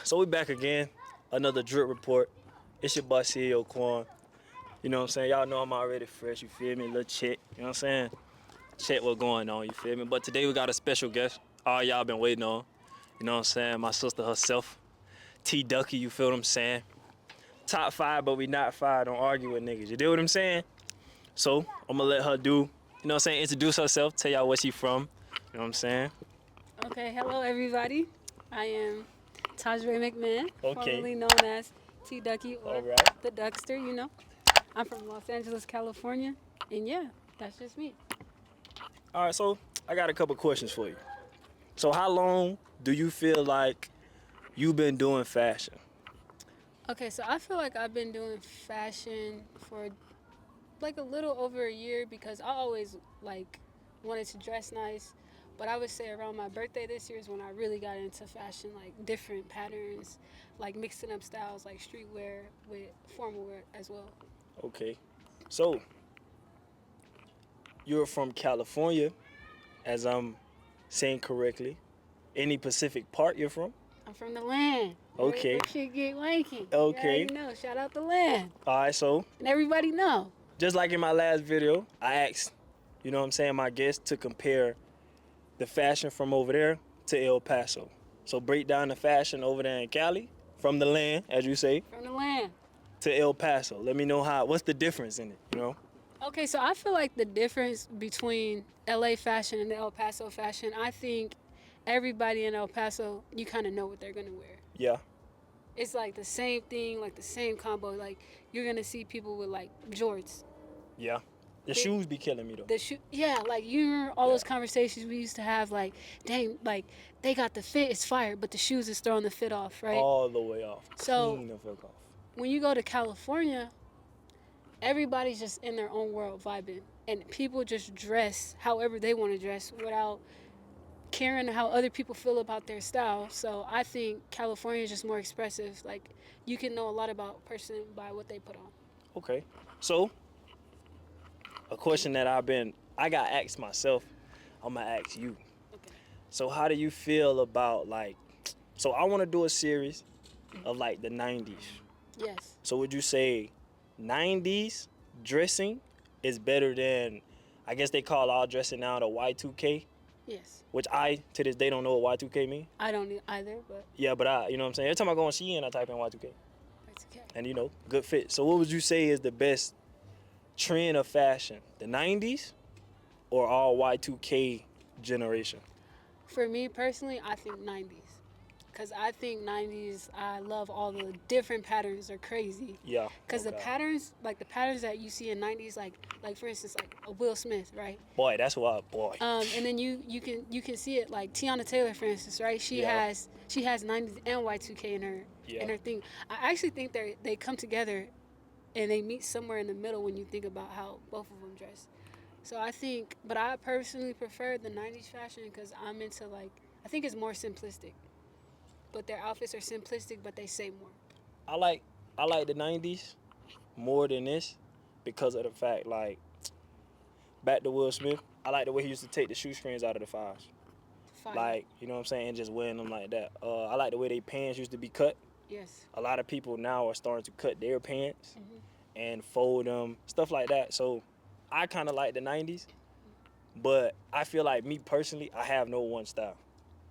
So we back again. Another drip report. It's your boy CEO Quan. You know what I'm saying? Y'all know I'm already fresh, you feel me? Little check, you know what I'm saying? Check what's going on, you feel me? But today we got a special guest. All y'all been waiting on. You know what I'm saying? My sister herself. T Ducky, you feel what I'm saying? Top 5, but we not 5. Don't argue with niggas. You do what I'm saying? So I'm gonna let her do, you know what I'm saying, introduce herself, tell y'all where she from. You know what I'm saying? Okay, hello everybody. I am Tajre McMahon, Okay. formerly known as T Ducky or All right. the Duckster, you know. I'm from Los Angeles, California, and yeah, that's just me. All right, so I got a couple questions for you. So how long do you feel like you've been doing fashion? Okay, so I feel like I've been doing fashion for like a little over a year because I always like wanted to dress nice, but I would say around my birthday this year is when I really got into fashion, like different patterns, like mixing up styles like streetwear with formal wear as well. Okay. So you're from California, as I'm saying correctly. Any Pacific part you're from? I'm from the land. Okay. That shit get wanky. Okay. You already know. Shout out the land. All right, so And everybody know. just like in my last video, I asked, you know what I'm saying, my guests to compare the fashion from over there to El Paso. So break down the fashion over there in Cali, from the land, as you say, From the land. to El Paso. Let me know what's the difference in it, you know? Okay, so I feel like the difference between LA fashion and the El Paso fashion, I think everybody in El Paso, you kind of know what they're going to wear. Yeah. It's like the same thing, like the same combo. Like you're going to see people with like jorts. Yeah. The shoes be killing me though. The shoe, yeah, like you remember all those conversations we used to have, like, dang, like they got the fit, it's fire, but the shoes is throwing the fit off, right? All the way off. So Clean the fuck off. when you go to California, everybody's just in their own world vibing, and people just dress however they want to dress without caring how other people feel about their style. So I think California is just more expressive. Like you can know a lot about a person by what they put on. Okay. So a question that I got asked myself, I'm gonna ask you. Okay. So how do you feel about so I wanna do a series of like the 90s. Yes. So would you say 90s dressing is better than, I guess they call all dressing now the Y2K, Yes. which I to this day don't know what Y2K mean. I don't either, but Yeah, but you know what I'm saying? Every time I go on Shein, I type in Y2K. that's okay. And you know, good fit. So what would you say is the best trend of fashion? The 90s or all Y2K generation? For me personally, I think 90s. Because I think 90s, I love all the different patterns. They're crazy. Yeah. Because okay. the patterns that you see in 90s, like for instance, like a Will Smith, right? Boy, that's what boy. And then you can see it like Tiana Taylor, for instance, right? She has 90s and Y2K in her thing. I actually think they come together, and they meet somewhere in the middle when you think about how both of them dress. So I think, but I personally prefer the 90s fashion because I'm into I think it's more simplistic. But their outfits are simplistic, but they say more. I like the 90s more than this because of the fact, like, back to Will Smith, I like the way he used to take the shoestrings out of the fives. Fire. Like, you know what I'm saying, and just wearing them like that. I like the way they pants used to be cut. Yes. A lot of people now are starting to cut their pants and fold them, stuff like that. So I kind of like the 90s, but I feel like me personally, I have no one style.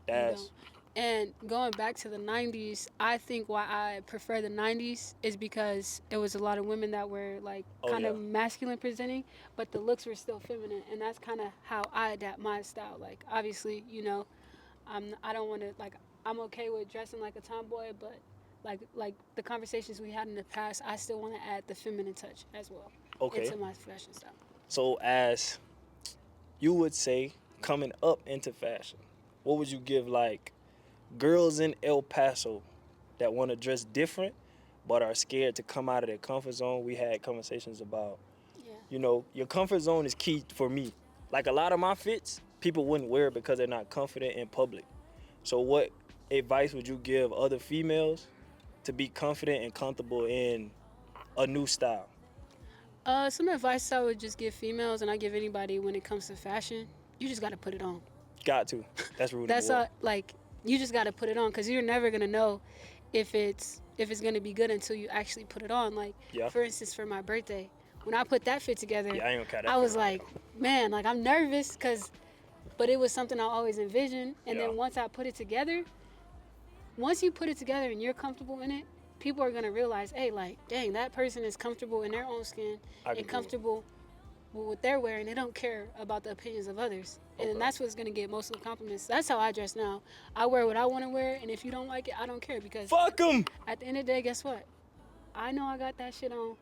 That's... And going back to the 90s, I think why I prefer the 90s is because it was a lot of women that were like kind of masculine presenting, but the looks were still feminine. And that's kind of how I adapt my style. Like, obviously, you know, I don't want to, like, I'm okay with dressing like a tomboy, but like the conversations we had in the past, I still want to add the feminine touch as well into my fashion style. So as you would say, coming up into fashion, what would you give like girls in El Paso that want to dress different but are scared to come out of their comfort zone? We had conversations about, you know, your comfort zone is key for me. Like a lot of my fits, people wouldn't wear it because they're not confident in public. So what advice would you give other females to be confident and comfortable in a new style? Some advice I would just give females, and I give anybody when it comes to fashion, you just got to put it on. Got to. That's rude. That's like you just got to put it on, because you're never going to know if it's going to be good until you actually put it on. Like, for instance, for my birthday, when I put that fit together, I ain't gonna I was like, man, like, I'm nervous, but it was something I always envisioned. And then once I put it together, once you put it together and you're comfortable in it, people are going to realize, hey, like, dang, that person is comfortable in their own skin and comfortable with what they're wearing. They don't care about the opinions of others. And that's what's going to get most of the compliments. That's how I dress now. I wear what I want to wear, and if you don't like it, I don't care, because fuck them. At the end of the day, guess what? I know I got that shit on.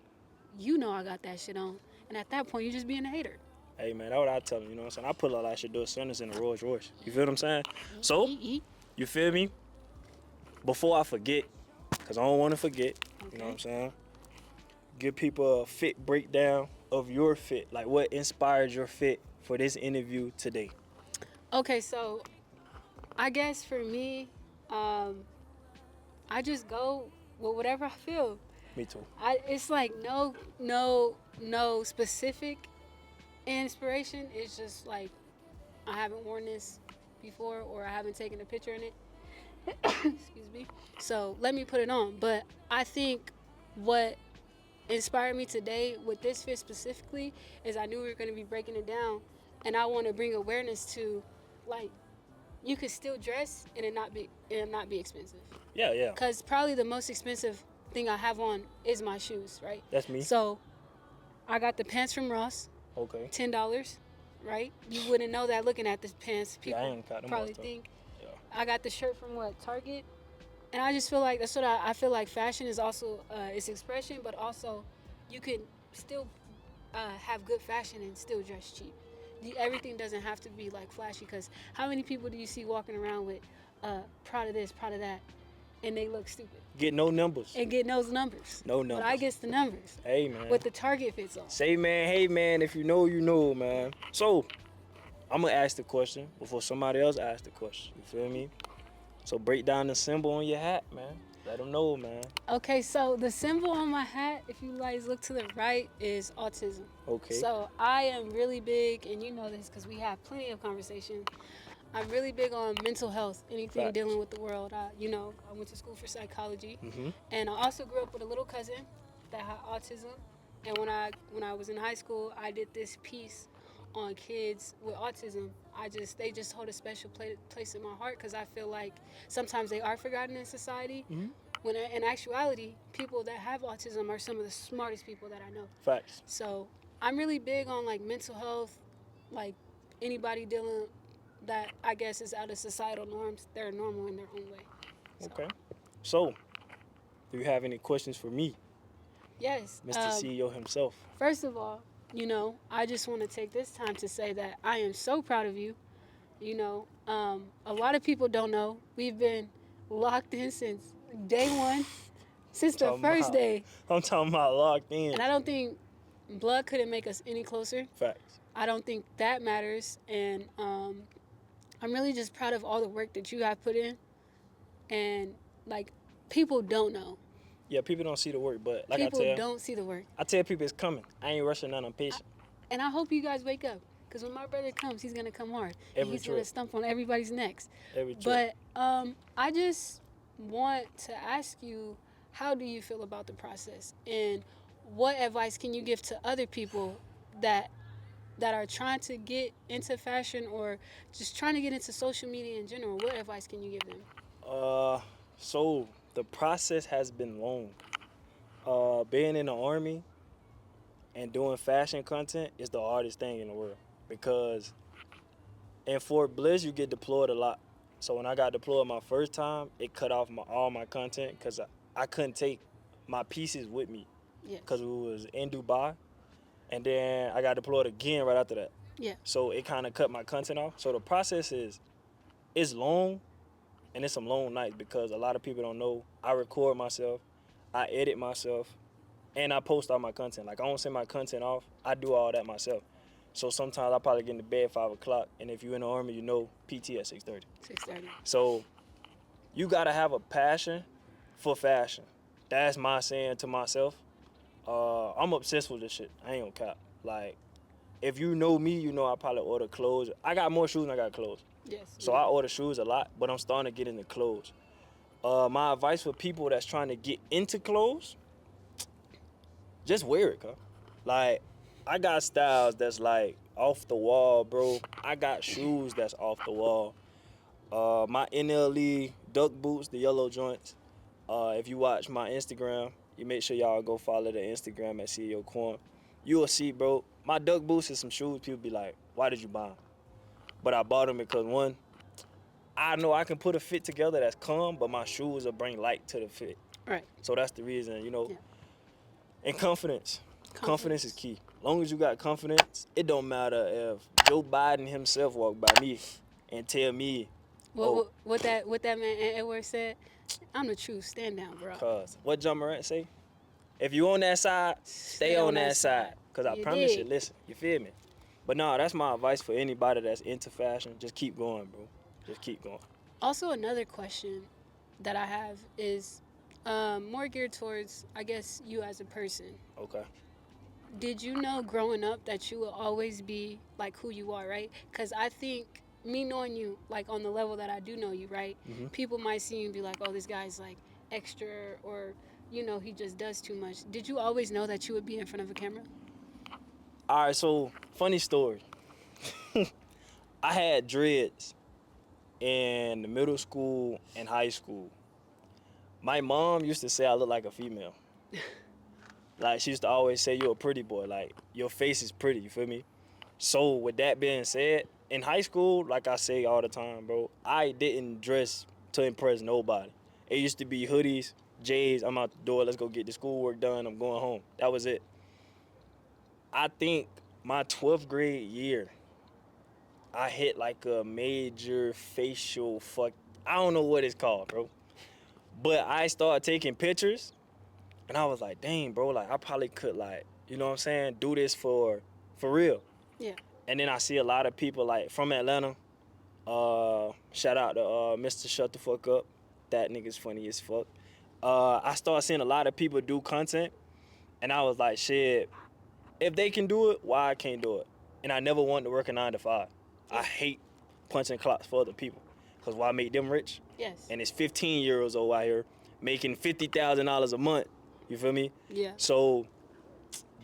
You know I got that shit on. And at that point, you're just being a hater. Hey, man, that's what I tell them, you know what I'm saying? I put all that shit do sentence in a Rolls Royce. You feel what I'm saying? So, you feel me? Before I forget, because I don't want to forget, you know what I'm saying? Give people a fit breakdown of your fit. Like, what inspired your fit for this interview today? Okay, so I guess for me, I just go with whatever I feel. Me too. It's like no specific inspiration. It's just like, I haven't worn this before, or I haven't taken a picture in it. Excuse me. So let me put it on. But I think what inspired me today with this fit specifically is I knew we were going to be breaking it down, and I want to bring awareness to, like, you could still dress and it not be expensive. Yeah. Because probably the most expensive thing I have on is my shoes, right? That's me. So I got the pants from Ross. Okay. $10, right? You wouldn't know that looking at the pants. People I ain't got them probably think. Yeah. I got the shirt from Target. And I just feel like that's what I feel like. Fashion is also its expression, but also you can still have good fashion and still dress cheap. Everything doesn't have to be like flashy, because how many people do you see walking around with Prada this, Prada that, and they look stupid? Get no numbers. And get those numbers. No numbers. But I get the numbers. Hey, man. With the Target fits on. Say, man, hey, man, if you know, you know, man. So, I'm going to ask the question before somebody else asks the question. You feel me? So, break down the symbol on your hat, man. Let them know, man. Okay, so the symbol on my hat, if you guys look to the right, is autism. Okay. So I am really big, and you know this because we have plenty of conversation. I'm really big on mental health, anything dealing with the world. I went to school for psychology, and I also grew up with a little cousin that had autism. And when I was in high school, I did this piece on kids with autism. They just hold a special place in my heart, because I feel like sometimes they are forgotten in society. When in actuality, people that have autism are some of the smartest people that I know. Facts. So I'm really big on like mental health, like anybody dealing that I guess is out of societal norms, they're normal in their own way. So. Okay. So, do you have any questions for me? Yes. Mr. CEO himself. First of all, I just want to take this time to say that I am so proud of you. A lot of people don't know. We've been locked in since day one, since the first day. I'm talking about locked in. And I don't think blood couldn't make us any closer. Facts. I don't think that matters. And I'm really just proud of all the work that you have put in. And, like, people don't know. Yeah, people don't see the work, but like people I tell you, don't see the work. I tell people it's coming. I ain't rushing none. I'm patient. And I hope you guys wake up, because when my brother comes, he's gonna come hard. He's trip. Gonna stomp on everybody's necks. Every trip. But I just want to ask you, how do you feel about the process, and what advice can you give to other people that are trying to get into fashion or just trying to get into social media in general? What advice can you give them? So the process has been long. Being in the Army and doing fashion content is the hardest thing in the world, because in Fort Bliss, you get deployed a lot. So when I got deployed my first time, it cut off all my content, because I couldn't take my pieces with me, because it was in Dubai. And then I got deployed again right after that. Yeah. So it kind of cut my content off. So the process it's long, and it's some long nights, because a lot of people don't know. I record myself, I edit myself, and I post all my content. Like, I don't send my content off. I do all that myself. So sometimes I probably get into bed at 5 o'clock, and if you're in the Army, you know PT at 6:30. 6:30. So you got to have a passion for fashion. That's my saying to myself. I'm obsessed with this shit. I ain't gonna cap. Like, if you know me, you know I probably order clothes. I got more shoes than I got clothes. Yes. So I order shoes a lot, but I'm starting to get into clothes. My advice for people that's trying to get into clothes, just wear it, cuz. Like, I got styles that's like off the wall, bro. I got shoes that's off the wall. My NLE duck boots, the yellow joints. If you watch my Instagram, you make sure y'all go follow the Instagram at CEO Corn. You will see, bro, my duck boots is some shoes people be like, why did you buy them? But I bought them because, one, I know I can put a fit together that's calm, but my shoes will bring light to the fit. Right. So that's the reason, you know. Yeah. And confidence. Confidence is key. Long as you got confidence, it don't matter if Joe Biden himself walked by me and tell me, What that man Edward said, I'm the truth. Stand down, bro. Cuz, what John Morant say? If you on that side, stay on that side. Cause I promise you, listen, you feel me? But no, that's my advice for anybody that's into fashion. Just keep going, bro. Just keep going. Also, another question that I have is more geared towards, I guess, you as a person. Okay. Did you know growing up that you will always be like who you are, right? Because I think me knowing you, like on the level that I do know you, right? Mm-hmm. People might see you and be like, oh, this guy's like extra, or, you know, he just does too much. Did you always know that you would be in front of a camera? All right, so funny story. I had dreads in middle school and high school. My mom used to say I look like a female. Like, she used to always say, you're a pretty boy. Like, your face is pretty, you feel me? So, with that being said, in high school, like I say all the time, bro, I didn't dress to impress nobody. It used to be hoodies, J's, I'm out the door, let's go get the schoolwork done, I'm going home. That was it. I think my 12th grade year, I hit like a major facial I don't know what it's called, bro. But I started taking pictures, and I was like, dang, bro, like, I probably could, like, you know what I'm saying, do this for real. Yeah. And then I see a lot of people, like, from Atlanta. Shout out to Mr. Shut the Fuck Up. That nigga's funny as fuck. I started seeing a lot of people do content, and I was like, shit, if they can do it, why I can't do it? And I never wanted to work a 9 to 5. I hate punching clocks for other people, because why make them rich? Yes. And it's 15-year-olds out here making $50,000 a month. You feel me? Yeah. So,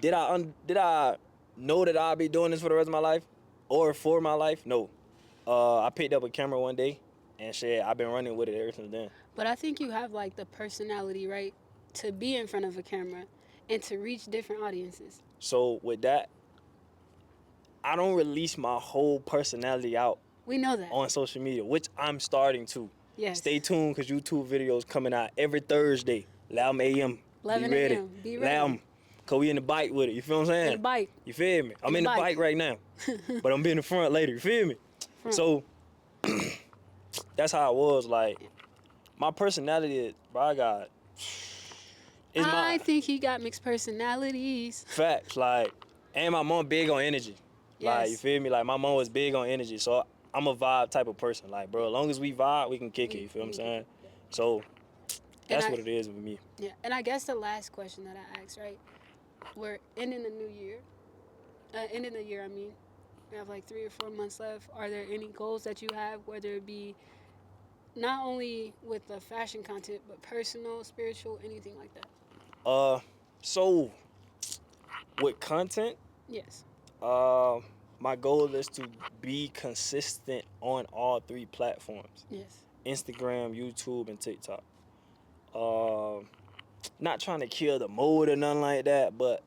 did I know that I'd be doing this for the rest of my life, or for my life? No. I picked up a camera one day, and shit, I've been running with it ever since then. But I think you have like the personality, right, to be in front of a camera and to reach different audiences. So with that, I don't release my whole personality out. We know that. On social media, which I'm starting to. Yes. Stay tuned, because YouTube videos coming out every Thursday. 11 a.m. 11 Be ready. a.m. Be ready. 11, because we in the bike with it. You feel what I'm saying? In the bike. You feel me? I'm in the bike right now. But I'm be in the front later. You feel me? So, that's how it was. Like, my personality, bro, I think he got mixed personalities. Facts. Like, and my mom big on energy. Yes. Like, you feel me? Like, my mom was big on energy. So, I'm a vibe type of person. Like, bro, as long as we vibe, we can kick it. You feel what I'm saying? So, that's what it is with me. Yeah, and I guess the last question that I asked, right? We're ending the new year. Ending the year, I mean. We have like 3 or 4 months left. Are there any goals that you have, whether it be not only with the fashion content, but personal, spiritual, anything like that? So, with content, yes. My goal is to be consistent on all 3 platforms. Yes. Instagram, YouTube, and TikTok. Not trying to kill the mood or nothing like that, but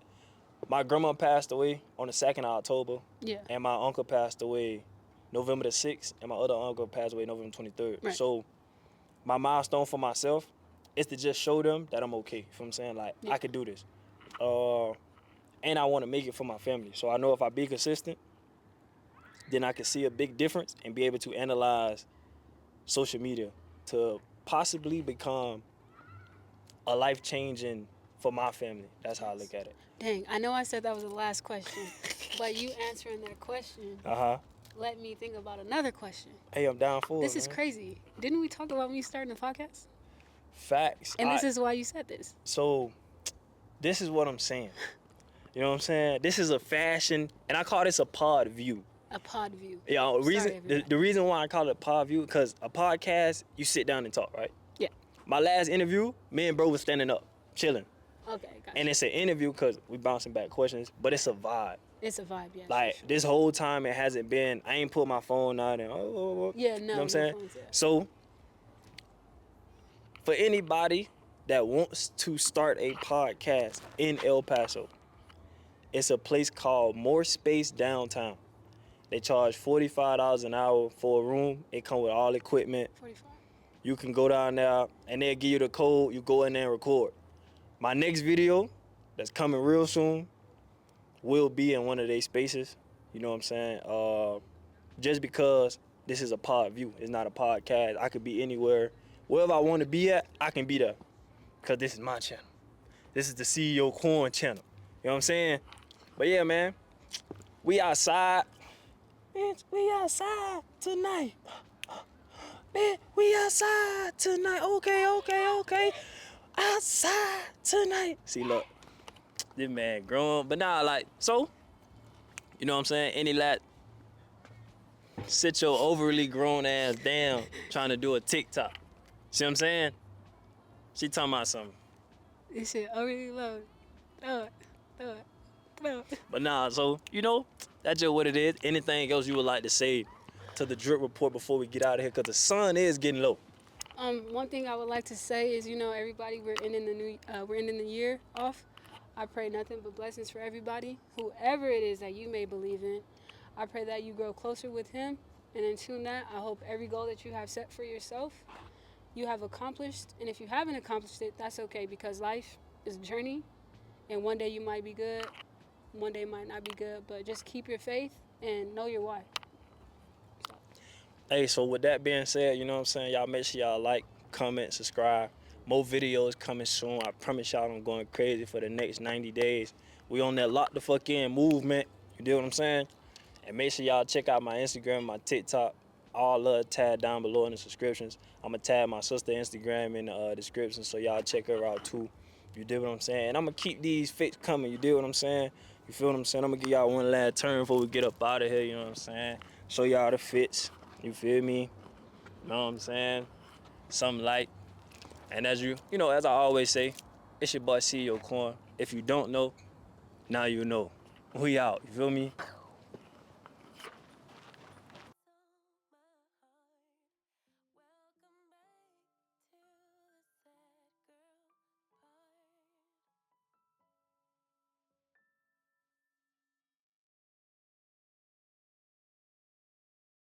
my grandma passed away on the 2nd of October. Yeah. And my uncle passed away November the 6th, and my other uncle passed away November 23rd. Right. So my milestone for myself is to just show them that I'm okay. You know what I'm saying? Like, I could do this. And I want to make it for my family. So I know if I be consistent, then I can see a big difference and be able to analyze social media to possibly become a life-changing for my family. That's how I look at it. Dang, I know I said that was the last question, but you answering that question let me think about another question. Hey, I'm down for it. This is crazy. Didn't we talk about me starting a podcast? Facts. And this is why you said this. So, this is what I'm saying. You know what I'm saying? This is a fashion, and I call this a pod view. A pod view. Yeah, the reason why I call it pod view, because a podcast, you sit down and talk, right? Yeah. My last interview, me and bro was standing up, chilling. Okay, gotcha. And it's an interview because we bouncing back questions, but it's a vibe. It's a vibe, yeah. Like, sure. this whole time it hasn't been, I ain't put my phone out and, Yeah, no. You know what I'm saying? Phones, yeah. So, for anybody that wants to start a podcast in El Paso, it's a place called More Space Downtown. They charge $45 an hour for a room. It come with all equipment. 45. You can go down there and they'll give you the code. You go in there and record. My next video that's coming real soon will be in one of their spaces. You know what I'm saying? Just because this is a pod view. It's not a podcast. I could be anywhere. Wherever I want to be at, I can be there. Because this is my channel. This is the CEO Corn channel. You know what I'm saying? But yeah, man. We outside. Bitch, we outside tonight. Bitch, we outside tonight. Okay. Outside tonight. See, look. This man grown. But nah, like, so, you know what I'm saying? Any lad, sit your overly grown ass down trying to do a TikTok. See what I'm saying? She talking about something. This shit already low. Throw it. But nah, so, you know, that's just what it is. Anything else you would like to say to the drip report before we get out of here? Because the sun is getting low. One thing I would like to say is, you know, everybody, we're ending the year off. I pray nothing but blessings for everybody, whoever it is that you may believe in. I pray that you grow closer with Him, and until that, I hope every goal that you have set for yourself, you have accomplished. And if you haven't accomplished it, that's okay, because life is a journey, and one day you might be good, one day might not be good, but just keep your faith and know your why. Hey, so with that being said, you know what I'm saying? Y'all make sure y'all like, comment, subscribe. More videos coming soon. I promise y'all I'm going crazy for the next 90 days. We on that lock the fuck in movement. You know what I'm saying? And make sure y'all check out my Instagram, my TikTok. All love tagged down below in the descriptions. I'm going to tag my sister Instagram in the description, so y'all check her out too. You dig what I'm saying? And I'm going to keep these fits coming. You dig what I'm saying? You feel what I'm saying? I'm going to give y'all one last turn before we get up out of here. You know what I'm saying? Show y'all the fits. You feel me? You know what I'm saying? Something light. And as as I always say, it's your boy CEO Corn. If you don't know, now you know. We out. You feel me?